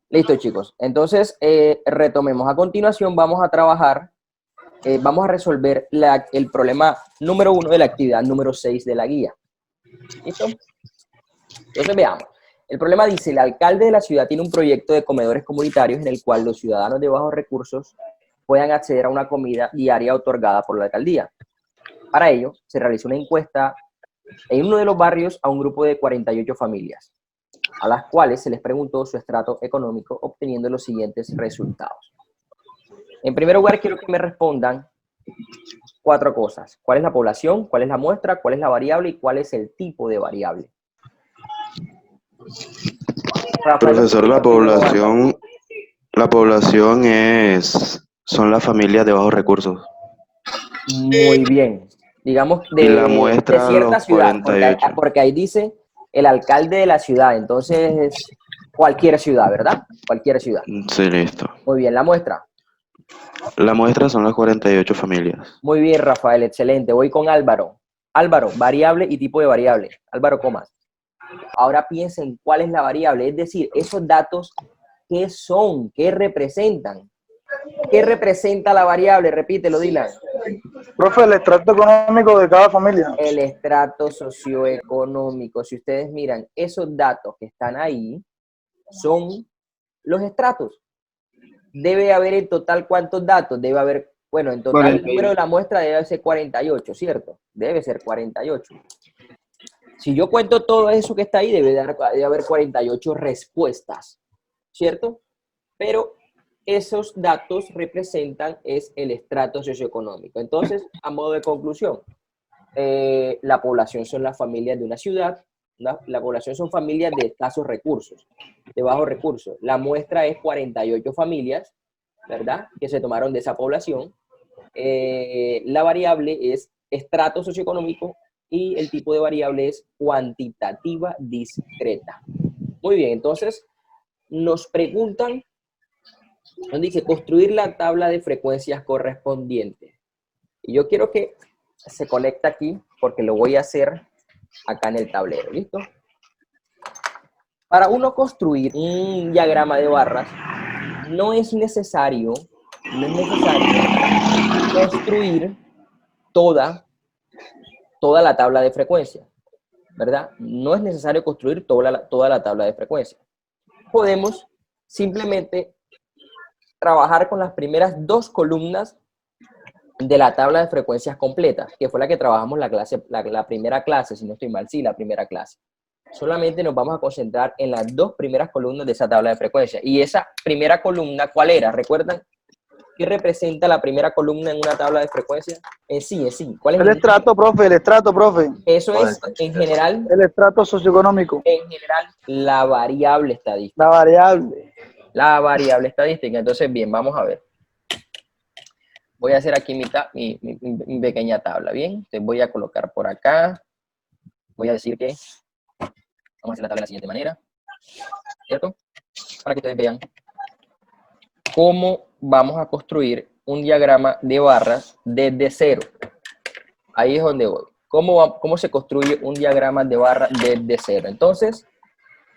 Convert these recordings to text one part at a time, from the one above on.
Listo, chicos. Entonces, retomemos. A continuación, vamos a trabajar, vamos a resolver el problema número 1 de la actividad número 6 de la guía. ¿Listo? Entonces, veamos. El problema dice, el alcalde de la ciudad tiene un proyecto de comedores comunitarios en el cual los ciudadanos de bajos recursos puedan acceder a una comida diaria otorgada por la alcaldía. Para ello, se realizó una encuesta en uno de los barrios a un grupo de 48 familias, a las cuales se les preguntó su estrato económico, obteniendo los siguientes resultados. En primer lugar, quiero que me respondan 4 cosas. ¿Cuál es la población? ¿Cuál es la muestra? ¿Cuál es la variable? ¿Y cuál es el tipo de variable? Rafael, Profesor, primero Álvaro. la población son las familias de bajos recursos. Muy bien. Digamos, Y la de muestra cierta los ciudad, porque 48. porque ahí dice el alcalde de la ciudad, entonces es cualquier ciudad, ¿verdad? Cualquier ciudad. Sí, listo. Muy bien, la muestra. La muestra son las 48 familias. Muy bien, Rafael, excelente. Voy con Álvaro. Álvaro, variable y tipo de variable. Álvaro, comas. Ahora piensen cuál es la variable, es decir, esos datos, ¿qué son? ¿Qué representan? ¿Qué representa la variable? Repítelo, Dylan. Profe, el extracto económico de cada familia. El estrato socioeconómico. Si ustedes miran, esos datos que están ahí son los estratos. Debe haber en total, ¿cuántos datos? Debe haber, bueno, en total el número de la muestra debe ser 48, ¿cierto? Debe ser 48. Si yo cuento todo eso que está ahí, debe haber 48 respuestas, ¿cierto? Pero esos datos representan es el estrato socioeconómico. Entonces, a modo de conclusión, la población son las familias de una ciudad, la población son familias de escasos recursos, de bajos recursos. La muestra es 48 familias, ¿verdad? Que se tomaron de esa población. La variable es estrato socioeconómico y el tipo de variable es cuantitativa discreta. Muy bien, entonces nos preguntan, nos dice construir la tabla de frecuencias correspondiente. Y yo quiero que se conecte aquí porque lo voy a hacer acá en el tablero, ¿listo? Para uno construir un diagrama de barras, no es necesario construir toda la tabla de frecuencia, ¿verdad? No es necesario construir toda la tabla de frecuencia. Podemos simplemente trabajar con las primeras 2 columnas de la tabla de frecuencias completa, que fue la que trabajamos la primera clase, si no estoy mal, sí, la primera clase. Solamente nos vamos a concentrar en las 2 primeras columnas de esa tabla de frecuencias. Y esa primera columna, ¿cuál era? ¿Recuerdan qué representa la primera columna en una tabla de frecuencias? En sí. ¿Cuál es El estrato, profe. Eso es, El estrato socioeconómico. la variable estadística. La variable. La variable estadística. Entonces, bien, vamos a ver. Voy a hacer aquí mi pequeña tabla, ¿bien? Entonces voy a colocar por acá. Voy a decir que vamos a hacer la tabla de la siguiente manera, ¿cierto? Para que ustedes vean cómo vamos a construir un diagrama de barras desde cero. Ahí es donde voy. ¿Cómo se construye un diagrama de barras desde cero? Entonces,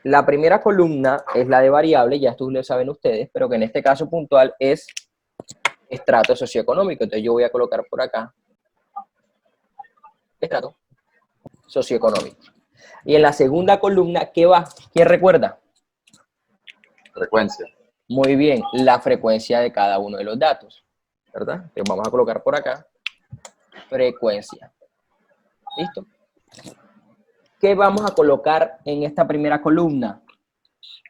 la primera columna es la de variable, ya esto lo saben ustedes, pero que en este caso puntual es estrato socioeconómico. Entonces yo voy a colocar por acá estrato socioeconómico. Y en la segunda columna, ¿qué va? ¿Quién recuerda? Frecuencia. Muy bien, la frecuencia de cada uno de los datos, ¿verdad? Entonces vamos a colocar por acá frecuencia. ¿Listo? ¿Qué vamos a colocar en esta primera columna?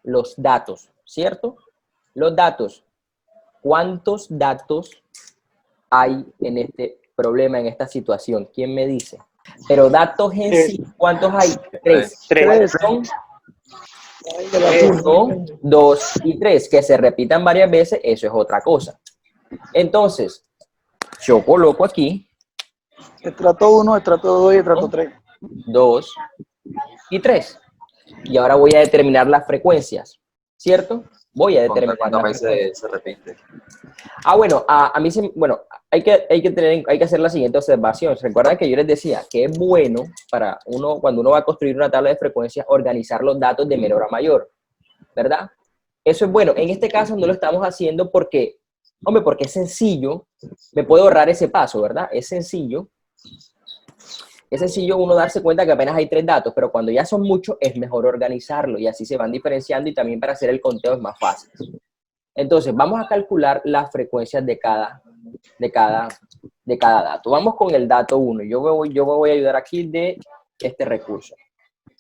Los datos, ¿cierto? Los datos. ¿Cuántos datos hay en este problema, en esta situación? ¿Quién me dice? Pero datos en sí, ¿cuántos hay? 3. ¿Cuáles son? 1, 2 y 3. Que se repitan varias veces, eso es otra cosa. Entonces, yo coloco aquí Estrato 1, estrato 2 y estrato 3. 2 y 3. Y ahora voy a determinar las frecuencias, ¿cierto? Voy a determinar ¿Cuántas las frecuencias. veces se repite? Bueno, a mí bueno, hay que hacer la siguiente observación. Recuerda que yo les decía que es bueno para uno, cuando uno va a construir una tabla de frecuencias, organizar los datos de menor a mayor, ¿verdad? Eso es bueno. En este caso no lo estamos haciendo porque, hombre, porque es sencillo. Me puedo ahorrar ese paso, ¿verdad? Es sencillo. Es sencillo uno darse cuenta que apenas hay 3 datos, pero cuando ya son muchos es mejor organizarlo y así se van diferenciando y también para hacer el conteo es más fácil. Entonces, vamos a calcular las frecuencias de cada dato. Vamos con el dato 1. Yo me voy a ayudar aquí de este recurso.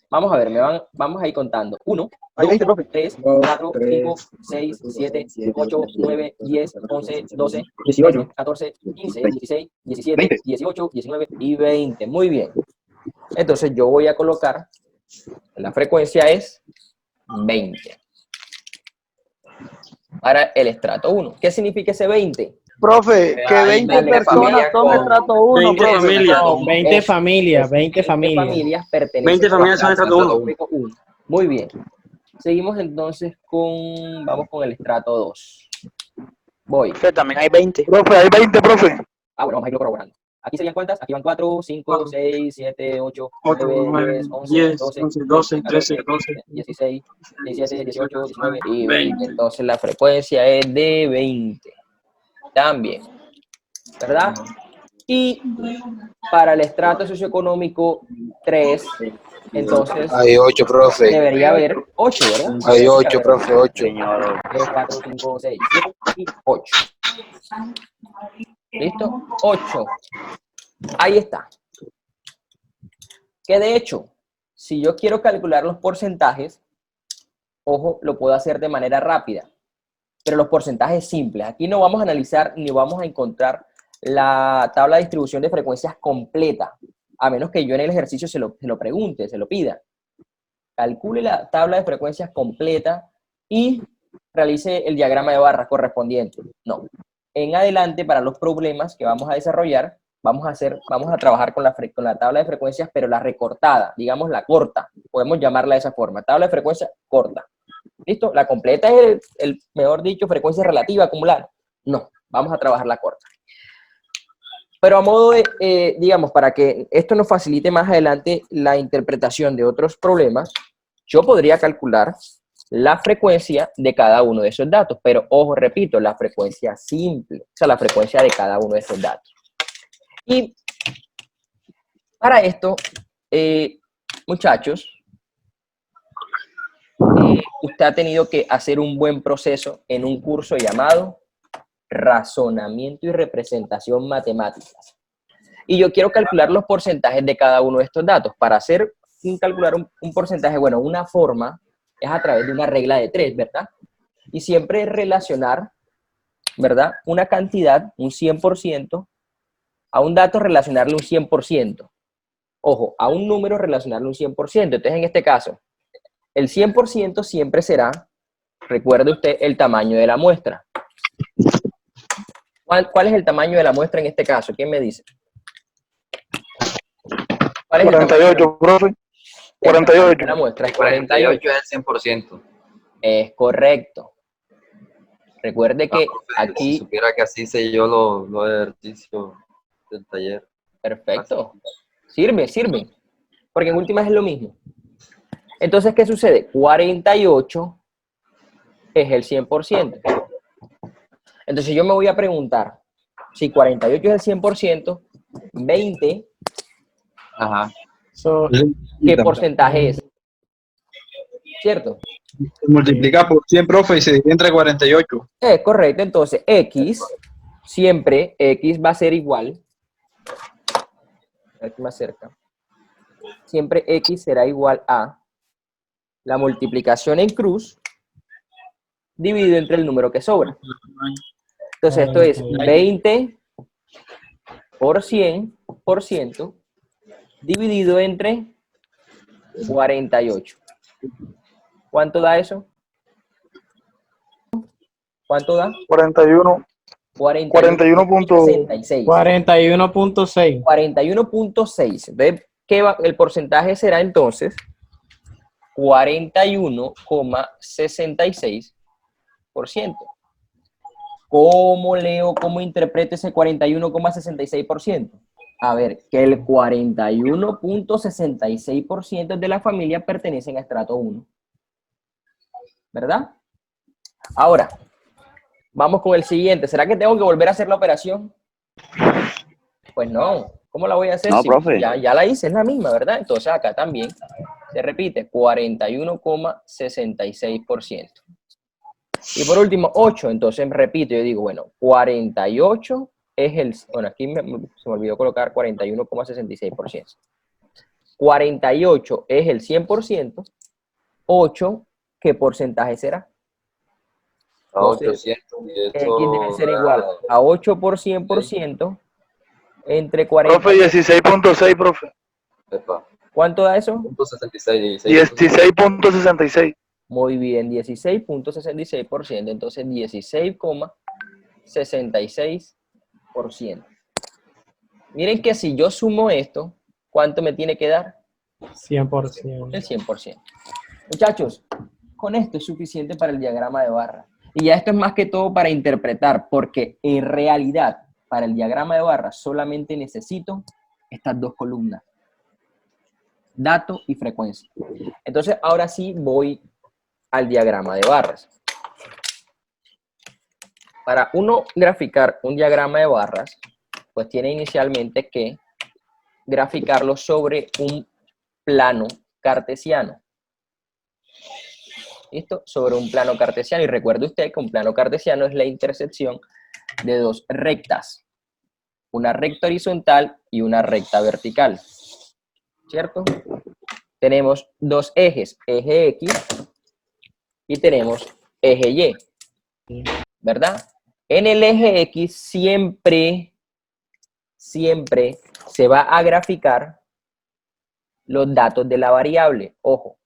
Vamos a ver, vamos a ir contando. 1, 2, 3, 4, 5, 6, 7, 8, 9, 10, 11, 12, 13, 14, 15, 16, 17, 18, 19 y 20. Muy bien. Entonces yo voy a colocar, la frecuencia es 20 para el estrato 1. ¿Qué significa ese 20? Profe, que 20 Dale, personas familia son con estrato 1, 20 profe. familias. No, 20 Eso, familias, 20 20 familias. familias pertenecen 20 familias son al estrato estrato 1. 1. Muy bien. Seguimos entonces vamos con el estrato 2. Voy. Pero también hay 20. Profe, hay 20, profe. Bueno, vamos a irlo corroborando. ¿Aquí serían cuántas? Aquí van 4, 5, 6, 7, 8, 8, 9, 9, 10, 11, 10, 12, 11, 12, 13, 14, 14, 16, 17, 18, 19 y 20. 20. Entonces la frecuencia es de 20. También. ¿Verdad? Y para el estrato socioeconómico 3, entonces Hay 8, profe. debería haber 8, ¿verdad? Hay 8, profe, 8. 3, 4, 5, 6, 7 y 8. ¿Listo? 8. Ahí está. Que de hecho, si yo quiero calcular los porcentajes, ojo, lo puedo hacer de manera rápida. Pero los porcentajes simples. Aquí no vamos a analizar ni vamos a encontrar la tabla de distribución de frecuencias completa, a menos que yo en el ejercicio se lo pregunte, se lo pida. Calcule la tabla de frecuencias completa y realice el diagrama de barras correspondiente. No. En adelante, para los problemas que vamos a desarrollar, vamos a trabajar con la tabla de frecuencias, pero la recortada, digamos la corta. Podemos llamarla de esa forma. Tabla de frecuencia corta. ¿Listo? La completa es mejor dicho, frecuencia relativa acumulada. No, vamos a trabajar la corta. Pero a modo de, digamos, para que esto nos facilite más adelante la interpretación de otros problemas, yo podría calcular la frecuencia de cada uno de esos datos. Pero, ojo, repito, la frecuencia simple, o sea, la frecuencia de cada uno de esos datos. Y para esto, muchachos, usted ha tenido que hacer un buen proceso en un curso llamado Razonamiento y Representación Matemáticas. Y yo quiero calcular los porcentajes de cada uno de estos datos. Para calcular un porcentaje, bueno, una forma es a través de una regla de 3, ¿verdad? Y siempre relacionar, ¿verdad? Una cantidad, un 100%, a un dato relacionarle un 100%. Ojo, a un número relacionarle un 100%. Entonces, en este caso, el 100% siempre será, recuerde usted, el tamaño de la muestra. ¿Cuál es el tamaño de la muestra en este caso? ¿Quién me dice? ¿Cuál es el tamaño 48, profe. 48. de la muestra? Es 48 es el 100%. Es correcto. Recuerde que Si aquí... supiera que así sé yo los ejercicios del taller. Perfecto. Sirve. Porque en últimas es lo mismo. Entonces, ¿qué sucede? 48 es el 100%. Entonces yo me voy a preguntar, si 48 es el 100%, 20, Ajá. ¿qué porcentaje es? ¿Cierto? Se multiplica por 100, profe, y se divide entre 48. Es correcto. Entonces, X, siempre X va a ser igual. Aquí más cerca. Siempre X será igual a la multiplicación en cruz dividido entre el número que sobra. Entonces, esto es 20 por 100% dividido entre 48. ¿Cuánto da eso? ¿Cuánto da? 41. 41.66. 41.6. 41.6. Entonces, el porcentaje será entonces 41,66%. ¿Cómo interpreto ese 41,66%? A ver, que el 41.66% de la familia pertenecen a estrato 1. ¿Verdad? Ahora, vamos con el siguiente. ¿Será que tengo que volver a hacer la operación? Pues no. ¿Cómo la voy a hacer? No, Si profe. ya la hice, es la misma, ¿verdad? Entonces acá también se repite 41,66%. Y por último, 8. Entonces repito, yo digo, bueno, 48 es el... Bueno, aquí se me olvidó colocar 41,66%. 48 es el 100%. 8, ¿qué porcentaje será? A Entonces, 800 y X debe esto ser igual a 8 por 100% entre 40. Profe, 16.6, profe. epa, ¿Cuánto da eso? punto 66, 16.66. Muy bien, 16,66%. Entonces, 16,66%. Miren que si yo sumo esto, ¿cuánto me tiene que dar? 100%. El 100%. Muchachos, con esto es suficiente para el diagrama de barra. Y ya esto es más que todo para interpretar, porque en realidad, para el diagrama de barra, solamente necesito estas dos columnas. Dato y frecuencia. Entonces, ahora sí voy al diagrama de barras. Para uno graficar un diagrama de barras, pues tiene inicialmente que graficarlo sobre un plano cartesiano. ¿Listo? Sobre un plano cartesiano. Y recuerde usted que un plano cartesiano es la intersección de dos rectas. Una recta horizontal y una recta vertical. ¿Cierto? Tenemos dos ejes, eje X y tenemos eje Y. ¿Verdad? En el eje X siempre se va a graficar los datos de la variable. Ojo,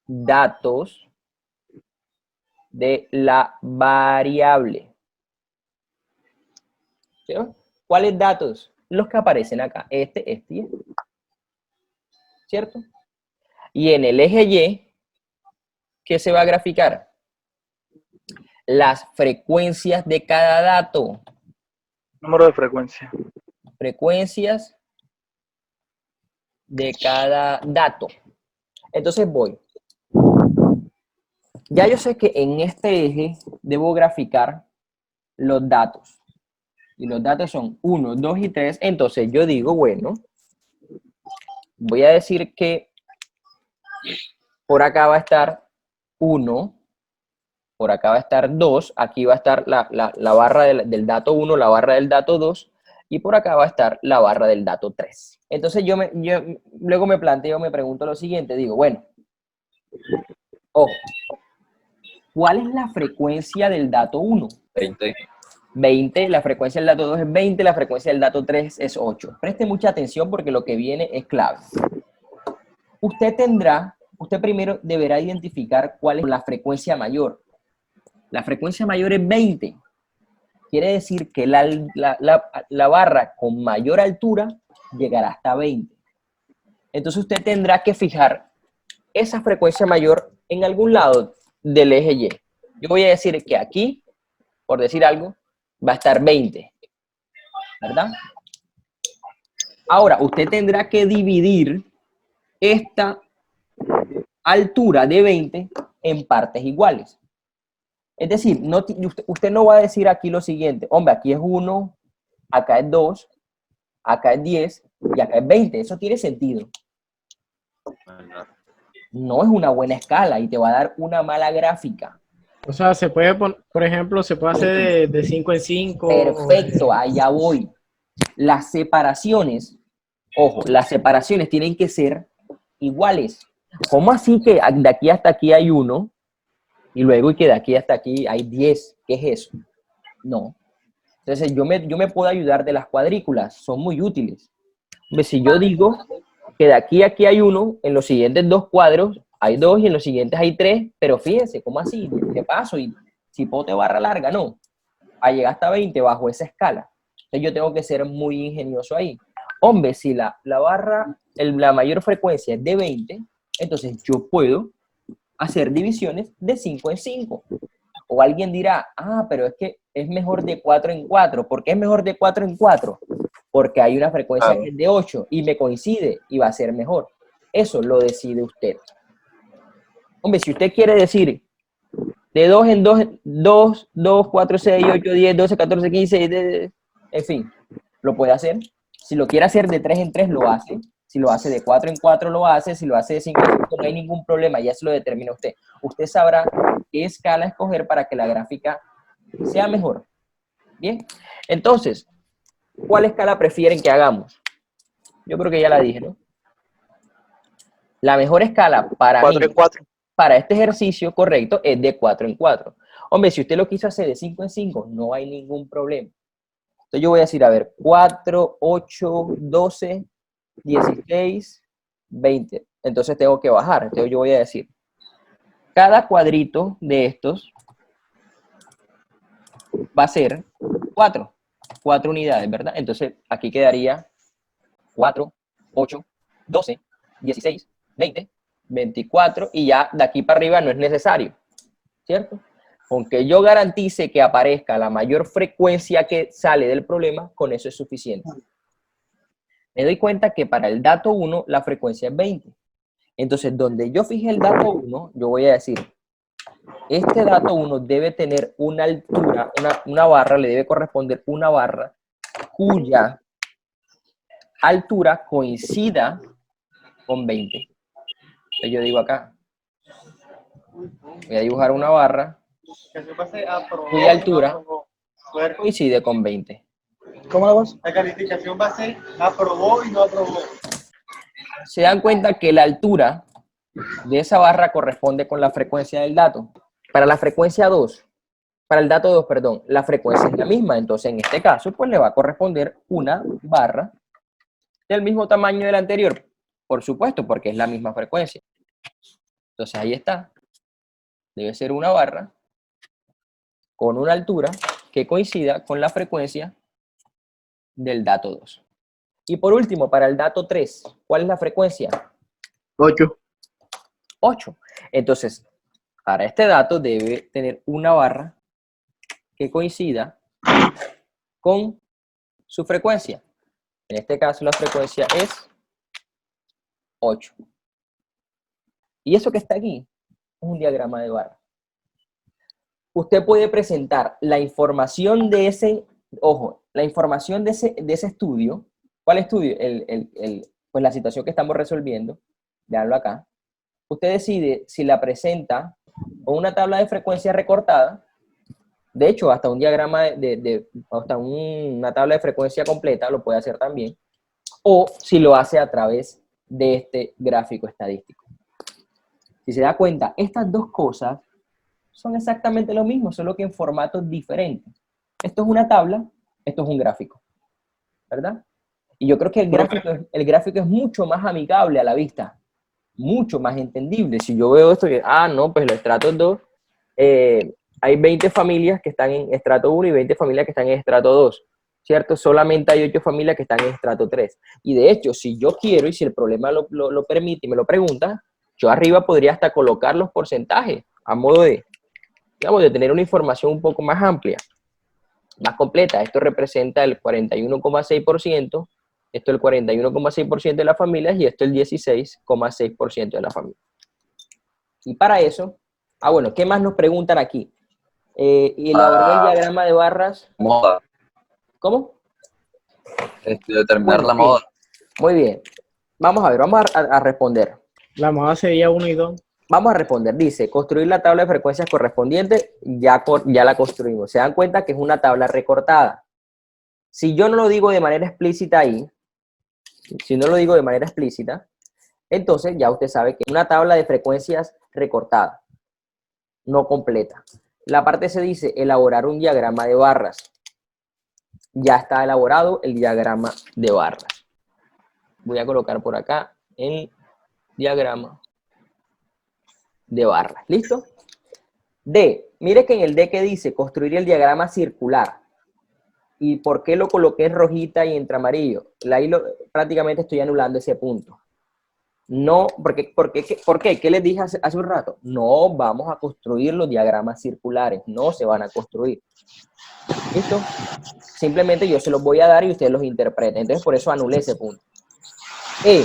datos de la variable. ¿Sí? ¿Cuáles datos? Los que aparecen acá, este y este. ¿Cierto? Y en el eje Y, ¿qué se va a graficar? Las frecuencias de cada dato. Número de frecuencia. Frecuencias de cada dato. Entonces voy. Ya yo sé que en este eje debo graficar los datos. Y los datos son 1, 2 y 3. Entonces yo digo, bueno, voy a decir que por acá va a estar 1, por acá va a estar 2, aquí va a estar la barra del dato 1, la barra del dato 2, y por acá va a estar la barra del dato 3. Entonces yo luego me planteo, me pregunto lo siguiente, digo, bueno, ojo, ¿cuál es la frecuencia del dato 1? 20. 20, la frecuencia del dato 2 es 20, la frecuencia del dato 3 es 8. Preste mucha atención porque lo que viene es clave. Usted primero deberá identificar cuál es la frecuencia mayor. La frecuencia mayor es 20. Quiere decir que la barra con mayor altura llegará hasta 20. Entonces usted tendrá que fijar esa frecuencia mayor en algún lado del eje Y. Yo voy a decir que aquí, por decir algo, va a estar 20, ¿verdad? Ahora, usted tendrá que dividir esta altura de 20 en partes iguales. Es decir, usted no va a decir aquí lo siguiente, hombre, aquí es 1, acá es 2, acá es 10 y acá es 20. Eso tiene sentido. No es una buena escala y te va a dar una mala gráfica. O sea, se puede, por ejemplo, se puede hacer de 5 en 5. Perfecto, allá voy. Las separaciones, ojo, las separaciones tienen que ser iguales. ¿Cómo así que de aquí hasta aquí hay 1 y luego que de aquí hasta aquí hay 10? ¿Qué es eso? No. Entonces yo me puedo ayudar de las cuadrículas, son muy útiles. Si yo digo que de aquí a aquí hay 1, en los siguientes dos cuadros hay 2 y en los siguientes hay 3, pero fíjense, ¿cómo así? ¿Qué paso? Y si pote barra larga, no. A llegar hasta 20 bajo esa escala. Entonces yo tengo que ser muy ingenioso ahí. Hombre, si la mayor frecuencia es de 20, entonces yo puedo hacer divisiones de 5 en 5. O alguien dirá, pero es que es mejor de 4 en 4. ¿Por qué es mejor de 4 en 4? Porque hay una frecuencia que es de 8 y me coincide y va a ser mejor. Eso lo decide usted. Hombre, si usted quiere decir De 2 en 2, 2, 2, 4, 6, 8, 10, 12, 14, 15, en fin, lo puede hacer. Si lo quiere hacer de 3 en 3, lo hace. Si lo hace de 4 en 4, lo hace. Si lo hace de 5 en 5, no hay ningún problema, ya se lo determina usted. Usted sabrá qué escala escoger para que la gráfica sea mejor. Bien, entonces, ¿cuál escala prefieren que hagamos? Yo creo que ya la dije, ¿no? La mejor escala para 4 mí, en 4. para este ejercicio correcto, es de 4 en 4. Hombre, si usted lo quiso hacer de 5 en 5, no hay ningún problema. Entonces yo voy a decir, a ver, 4, 8, 12, 16, 20. Entonces tengo que bajar. Entonces yo voy a decir, cada cuadrito de estos va a ser 4 unidades, ¿verdad? Entonces aquí quedaría 4, 8, 12, 16, 20, 24 y ya de aquí para arriba no es necesario, ¿cierto? Aunque yo garantice que aparezca la mayor frecuencia que sale del problema, con eso es suficiente. Me doy cuenta que para el dato 1 la frecuencia es 20. Entonces, donde yo fije el dato 1, yo voy a decir, este dato 1 debe tener una altura, una barra, le debe corresponder una barra cuya altura coincida con 20. Entonces yo digo acá, voy a dibujar una barra cuya altura coincide con 20. ¿Cómo la vas? La calificación va a ser aprobó y no aprobó. Se dan cuenta que la altura de esa barra corresponde con la frecuencia del dato. Para la frecuencia 2, para el dato 2, perdón, la frecuencia es la misma. Entonces, en este caso, pues le va a corresponder una barra del mismo tamaño del anterior. Por supuesto, porque es la misma frecuencia. Entonces, ahí está. Debe ser una barra con una altura que coincida con la frecuencia del dato 2. Y por último, para el dato 3, ¿cuál es la frecuencia? 8. 8. Entonces, para este dato debe tener una barra que coincida con su frecuencia. En este caso, la frecuencia es 8. Y eso que está aquí es un diagrama de barra. Usted puede presentar la información de ese, ojo, la información de ese estudio. ¿Cuál estudio? Pues la situación que estamos resolviendo. Veanlo acá. Usted decide si la presenta con una tabla de frecuencia recortada. De hecho, hasta un diagrama hasta una tabla de frecuencia completa lo puede hacer también. O si lo hace a través de este gráfico estadístico. Si se da cuenta, estas dos cosas son exactamente lo mismo, solo que en formatos diferentes. Esto es una tabla, esto es un gráfico, ¿verdad? Y yo creo que el gráfico es mucho más amigable a la vista, mucho más entendible. Si yo veo esto, no, pues los estratos 2, hay 20 familias que están en estrato 1 y 20 familias que están en estrato 2, ¿cierto? Solamente hay 8 familias que están en estrato 3. Y de hecho, si yo quiero y si el problema lo permite y me lo pregunta, yo arriba podría hasta colocar los porcentajes a modo de, digamos, de tener una información un poco más amplia, más completa. Esto representa el 41,6%, esto el 41,6% de las familias y esto el 16,6% de la familia. Y para eso, bueno, ¿qué más nos preguntan aquí? Elaborar el diagrama de barras. Moda. ¿Cómo? Determinar Bueno, la moda. Muy bien. Vamos a ver, vamos a responder. La moda sería 1 y 2. Vamos a responder. Dice, construir la tabla de frecuencias correspondiente, ya la construimos. Se dan cuenta que es una tabla recortada. Si yo no lo digo de manera explícita ahí, si no lo digo de manera explícita, entonces ya usted sabe que es una tabla de frecuencias recortada, no completa. La parte se dice elaborar un diagrama de barras. Ya está elaborado el diagrama de barras. Voy a colocar por acá el diagrama de barras. ¿Listo? D. Mire que en el D que dice construir el diagrama circular. ¿Y por qué lo coloqué en rojita y entre amarillo? Ahí prácticamente estoy anulando ese punto. No, ¿por qué? ¿Qué les dije hace un rato? No vamos a construir los diagramas circulares. No se van a construir. ¿Listo? Simplemente yo se los voy a dar y ustedes los interpreten. Entonces, por eso anulé ese punto. E.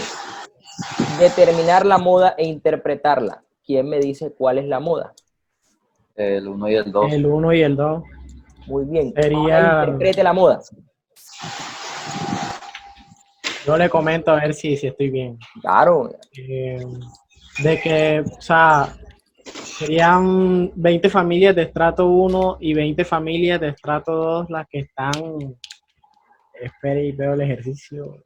Determinar la moda e interpretarla. ¿Quién me dice cuál es la moda? El 1 y el 2. El 1 y el 2. Muy bien. Sería- Ahora interprete la moda. Yo le comento a ver si estoy bien. Claro. De que, o sea, serían 20 familias de estrato 1 y 20 familias de estrato 2 las que están. Espere y veo el ejercicio.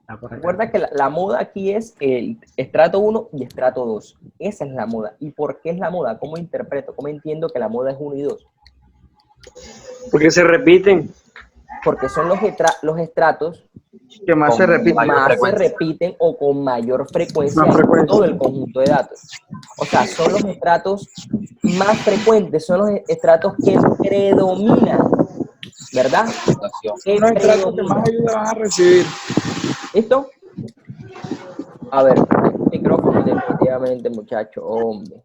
Está por acá. Recuerda que la moda aquí es el estrato 1 y estrato 2. Esa es la moda. ¿Y por qué es la moda? ¿Cómo interpreto? ¿Cómo entiendo que la moda es 1 y 2? Porque se repiten. Porque son los estratos Que más se repite. mayor más se frecuencia. repiten o con mayor frecuencia Más en frecuencia. todo el conjunto de datos. O sea, son los estratos más frecuentes, son los estratos que predominan, ¿verdad? Población. Que Los estratos que predominan. más ayuda van a recibir. ¿Listo? A ver, micrófono definitivamente, muchacho, hombre.